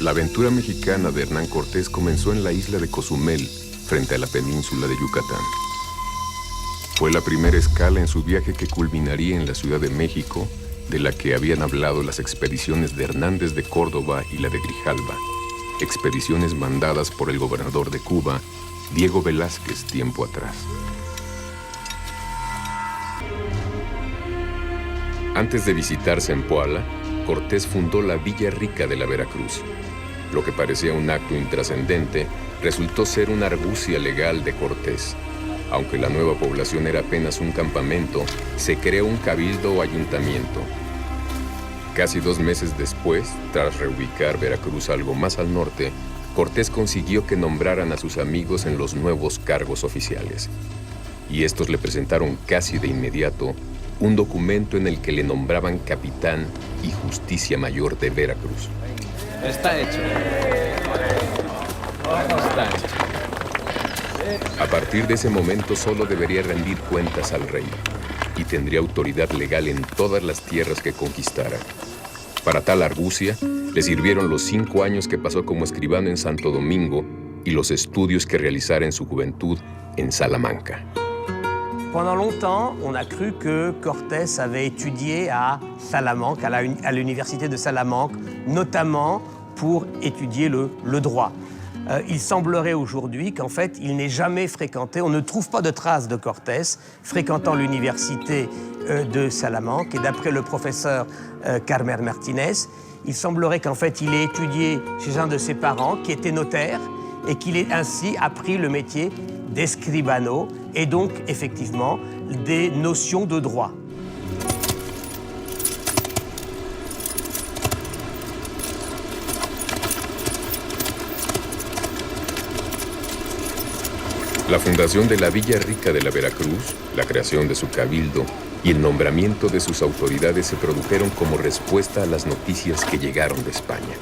La aventura mexicana de Hernán Cortés comenzó en la isla de Cozumel, frente a la península de Yucatán. Fue la primera escala en su viaje que culminaría en la Ciudad de México, de la que habían hablado las expediciones de Hernández de Córdoba y la de Grijalva, expediciones mandadas por el gobernador de Cuba, Diego Velázquez, tiempo atrás. Antes de visitar Zempoala, Cortés fundó la Villa Rica de la Veracruz. Lo que parecía un acto intrascendente resultó ser una argucia legal de Cortés. Aunque la nueva población era apenas un campamento, se creó un cabildo o ayuntamiento. Casi 2 meses después, tras reubicar Veracruz algo más al norte, Cortés consiguió que nombraran a sus amigos en los nuevos cargos oficiales. Y estos le presentaron casi de inmediato un documento en el que le nombraban capitán y justicia mayor de Veracruz. Está hecho. Está hecho. A partir de ese momento solo debería rendir cuentas al rey y tendría autoridad legal en todas las tierras que conquistara. Para tal argucia, le sirvieron los 5 años que pasó como escribano en Santo Domingo y los estudios que realizara en su juventud en Salamanca. Pendant longtemps, on a cru que Cortés avait étudié à Salamanque, à l'université de Salamanque, notamment pour étudier le droit. Il semblerait aujourd'hui qu'en fait, il n'ait jamais fréquenté, on ne trouve pas de traces de Cortés fréquentant l'université de Salamanque. Et d'après le professeur Carmen Martínez, il semblerait qu'en fait, il ait étudié chez un de ses parents qui était notaire et qu'il ait ainsi appris le métier d'escribano et donc effectivement des notions de droit. La fundación de la Villa Rica de la Veracruz, la creación de su cabildo y el nombramiento de sus autoridades se produjeron como respuesta a las noticias que llegaron de España.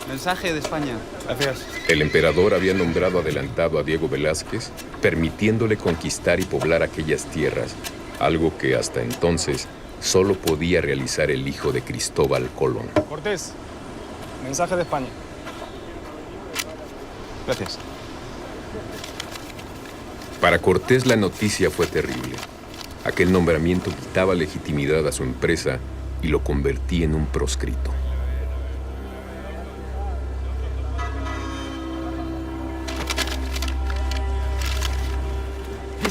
Mensaje de España. Gracias. El emperador había nombrado adelantado a Diego Velázquez, permitiéndole conquistar y poblar aquellas tierras, algo que hasta entonces solo podía realizar el hijo de Cristóbal Colón. Cortés, mensaje de España. Gracias. Para Cortés la noticia fue terrible. Aquel nombramiento quitaba legitimidad a su empresa y lo convertía en un proscrito.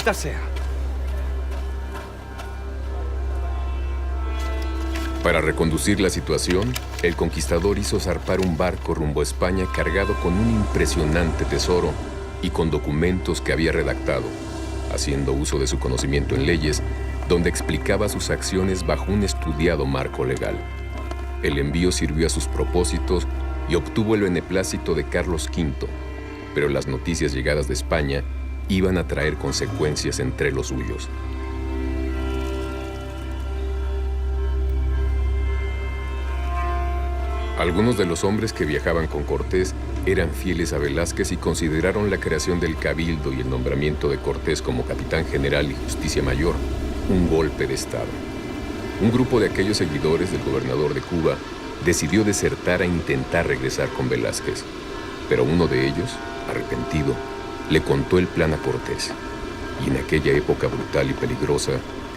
Maldita sea. Para reconducir la situación, el conquistador hizo zarpar un barco rumbo a España cargado con un impresionante tesoro y con documentos que había redactado, haciendo uso de su conocimiento en leyes, donde explicaba sus acciones bajo un estudiado marco legal. El envío sirvió a sus propósitos y obtuvo el beneplácito de Carlos V, pero las noticias llegadas de España iban a traer consecuencias entre los suyos. Algunos de los hombres que viajaban con Cortés eran fieles a Velázquez y consideraron la creación del cabildo y el nombramiento de Cortés como capitán general y justicia mayor un golpe de Estado. Un grupo de aquellos seguidores del gobernador de Cuba decidió desertar a intentar regresar con Velázquez, pero uno de ellos, arrepentido, le contó el plan a Cortés. Y en aquella época brutal y peligrosa,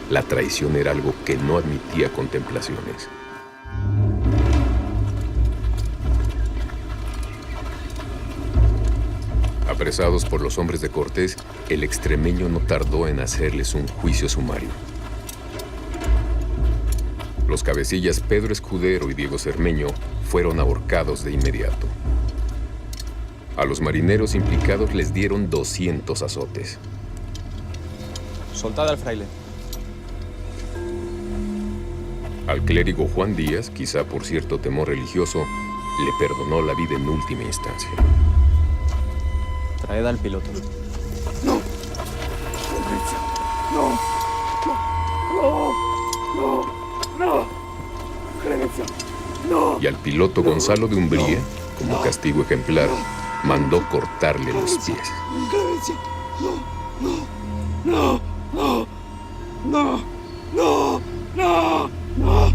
la traición era algo que no admitía contemplaciones. Apresados por los hombres de Cortés, el extremeño no tardó en hacerles un juicio sumario. Los cabecillas Pedro Escudero y Diego Cermeño fueron ahorcados de inmediato. A los marineros implicados les dieron 200 azotes. Soltad al fraile. Al clérigo Juan Díaz, quizá por cierto temor religioso, le perdonó la vida en última instancia. Traed al piloto. No. No. No. No. No. Clemencia. No. Y al piloto Gonzalo de Umbría, como castigo ejemplar, mandó cortarle los pies. Clemencia. No. No. No. No. No. No. No.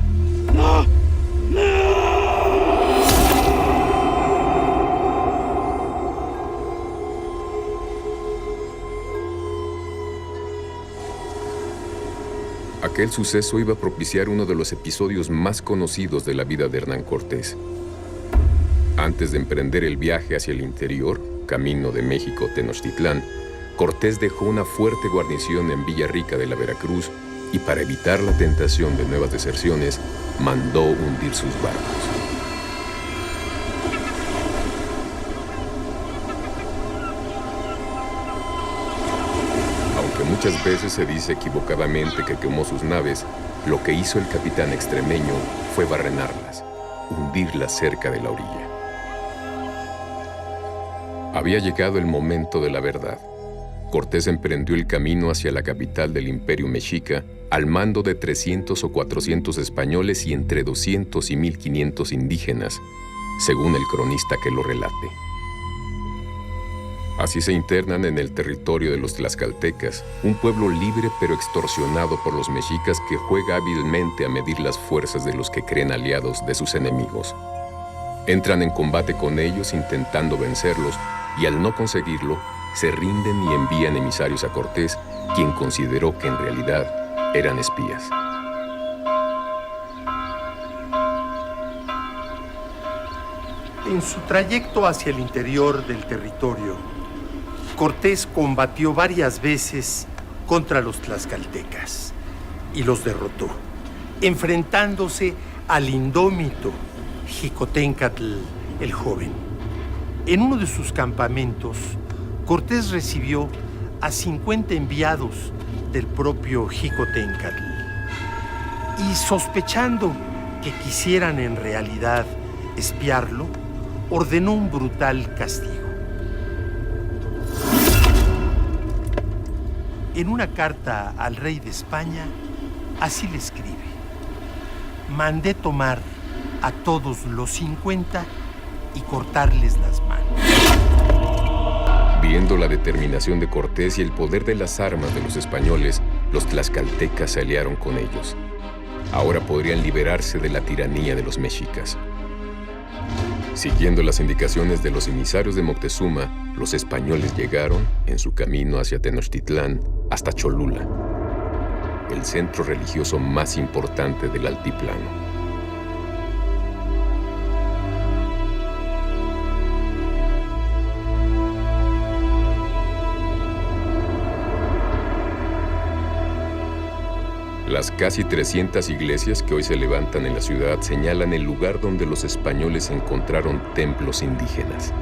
No. No. Aquel suceso iba a propiciar uno de los episodios más conocidos de la vida de Hernán Cortés. Antes de emprender el viaje hacia el interior, camino de México a Tenochtitlán, Cortés dejó una fuerte guarnición en Villarrica de la Veracruz y para evitar la tentación de nuevas deserciones, mandó hundir sus barcos. Aunque muchas veces se dice equivocadamente que quemó sus naves, lo que hizo el capitán extremeño fue barrenarlas, hundirlas cerca de la orilla. Había llegado el momento de la verdad. Cortés emprendió el camino hacia la capital del Imperio Mexica al mando de 300 o 400 españoles y entre 200 y 1500 indígenas, según el cronista que lo relate. Así se internan en el territorio de los tlaxcaltecas, un pueblo libre pero extorsionado por los mexicas que juega hábilmente a medir las fuerzas de los que creen aliados de sus enemigos. Entran en combate con ellos intentando vencerlos y al no conseguirlo, se rinden y envían emisarios a Cortés, quien consideró que en realidad eran espías. En su trayecto hacia el interior del territorio, Cortés combatió varias veces contra los tlaxcaltecas y los derrotó, enfrentándose al indómito Xicoténcatl el Joven. En uno de sus campamentos, Cortés recibió a 50 enviados del propio Xicoténcatl y sospechando que quisieran en realidad espiarlo, ordenó un brutal castigo. En una carta al rey de España, así le escribe: mandé tomar a todos los 50 y cortarles las manos. Viendo la determinación de Cortés y el poder de las armas de los españoles, los tlaxcaltecas se aliaron con ellos. Ahora podrían liberarse de la tiranía de los mexicas. Siguiendo las indicaciones de los emisarios de Moctezuma, los españoles llegaron, en su camino hacia Tenochtitlán, hasta Cholula, el centro religioso más importante del altiplano. Las casi 300 iglesias que hoy se levantan en la ciudad señalan el lugar donde los españoles encontraron templos indígenas.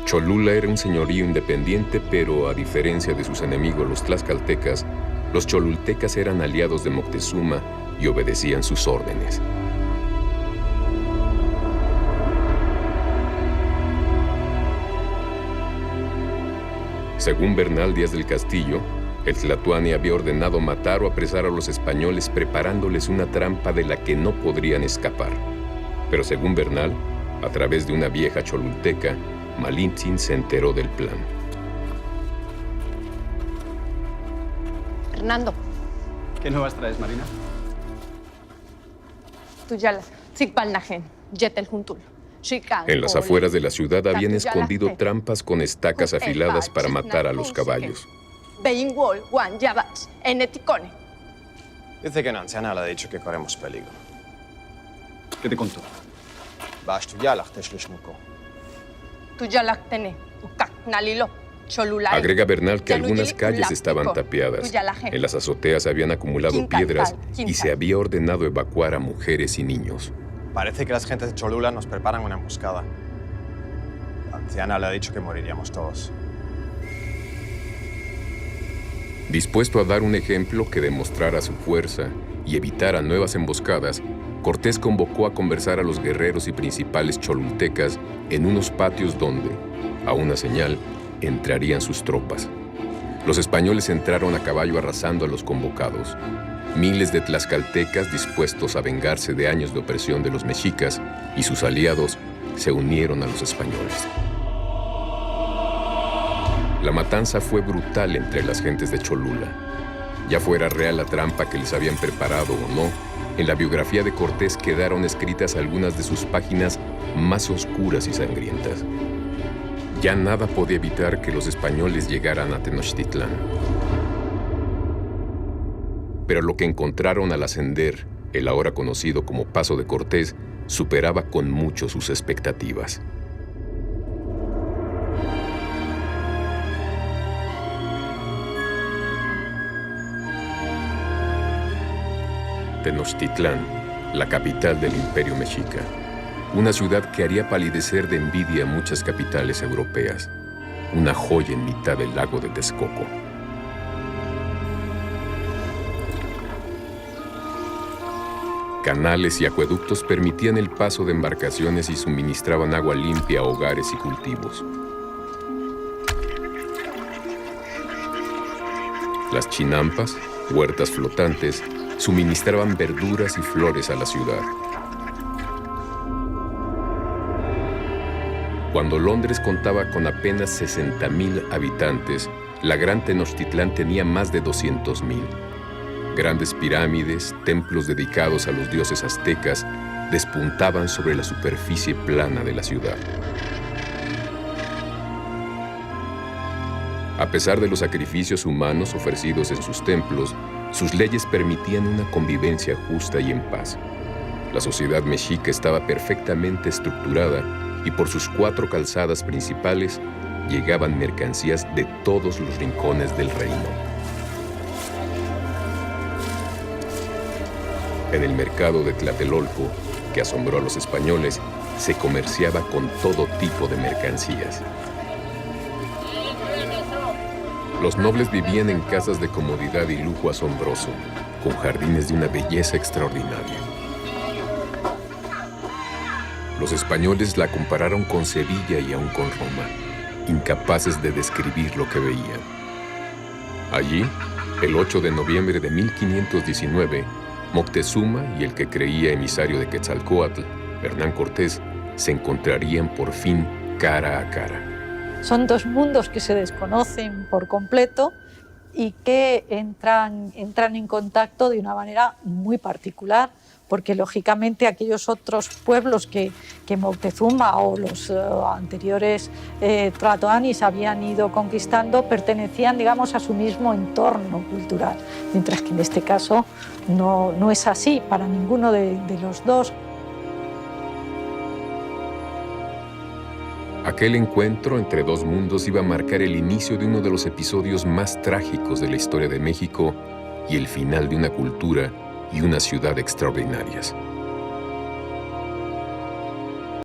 Cholula era un señorío independiente, pero a diferencia de sus enemigos los tlaxcaltecas, los cholultecas eran aliados de Moctezuma y obedecían sus órdenes. Según Bernal Díaz del Castillo, el tlatoani había ordenado matar o apresar a los españoles preparándoles una trampa de la que no podrían escapar. Pero según Bernal, a través de una vieja cholulteca, Malintzin se enteró del plan. Hernando. ¿Qué nuevas traes, Marina? Tuyala, Tzikbalnajen, Yetel Juntul. En las afueras de la ciudad habían escondido trampas con estacas afiladas para matar a los caballos. Dice que una anciana le ha dicho que corremos peligro. ¿Qué te contó? Agrega Bernal que algunas calles estaban tapiadas. En las azoteas se habían acumulado piedras y se había ordenado evacuar a mujeres y niños. Parece que las gentes de Cholula nos preparan una emboscada. La anciana le ha dicho que moriríamos todos. Dispuesto a dar un ejemplo que demostrara su fuerza y evitara nuevas emboscadas, Cortés convocó a conversar a los guerreros y principales cholultecas en unos patios donde, a una señal, entrarían sus tropas. Los españoles entraron a caballo arrasando a los convocados. Miles de tlaxcaltecas dispuestos a vengarse de años de opresión de los mexicas y sus aliados se unieron a los españoles. La matanza fue brutal entre las gentes de Cholula. Ya fuera real la trampa que les habían preparado o no, en la biografía de Cortés quedaron escritas algunas de sus páginas más oscuras y sangrientas. Ya nada podía evitar que los españoles llegaran a Tenochtitlán. Pero lo que encontraron al ascender, el ahora conocido como Paso de Cortés, superaba con mucho sus expectativas. Tenochtitlán, la capital del Imperio Mexica. Una ciudad que haría palidecer de envidia a muchas capitales europeas. Una joya en mitad del lago de Texcoco. Canales y acueductos permitían el paso de embarcaciones y suministraban agua limpia a hogares y cultivos. Las chinampas, huertas flotantes, suministraban verduras y flores a la ciudad. Cuando Londres contaba con apenas 60,000 habitantes, la gran Tenochtitlán tenía más de 200,000. Grandes pirámides, templos dedicados a los dioses aztecas, despuntaban sobre la superficie plana de la ciudad. A pesar de los sacrificios humanos ofrecidos en sus templos, sus leyes permitían una convivencia justa y en paz. La sociedad mexica estaba perfectamente estructurada y por sus 4 calzadas principales llegaban mercancías de todos los rincones del reino. En el mercado de Tlatelolco, que asombró a los españoles, se comerciaba con todo tipo de mercancías. Los nobles vivían en casas de comodidad y lujo asombroso, con jardines de una belleza extraordinaria. Los españoles la compararon con Sevilla y aún con Roma, incapaces de describir lo que veían. Allí, el 8 de noviembre de 1519, Moctezuma y el que creía emisario de Quetzalcóatl, Hernán Cortés, se encontrarían por fin cara a cara. Son dos mundos que se desconocen por completo y que entran en contacto de una manera muy particular, porque lógicamente aquellos otros pueblos que Moctezuma o los anteriores tlatoanis habían ido conquistando pertenecían, digamos, a su mismo entorno cultural, mientras que en este caso no es así para ninguno de los dos. Aquel encuentro entre dos mundos iba a marcar el inicio de uno de los episodios más trágicos de la historia de México y el final de una cultura y una ciudad extraordinarias.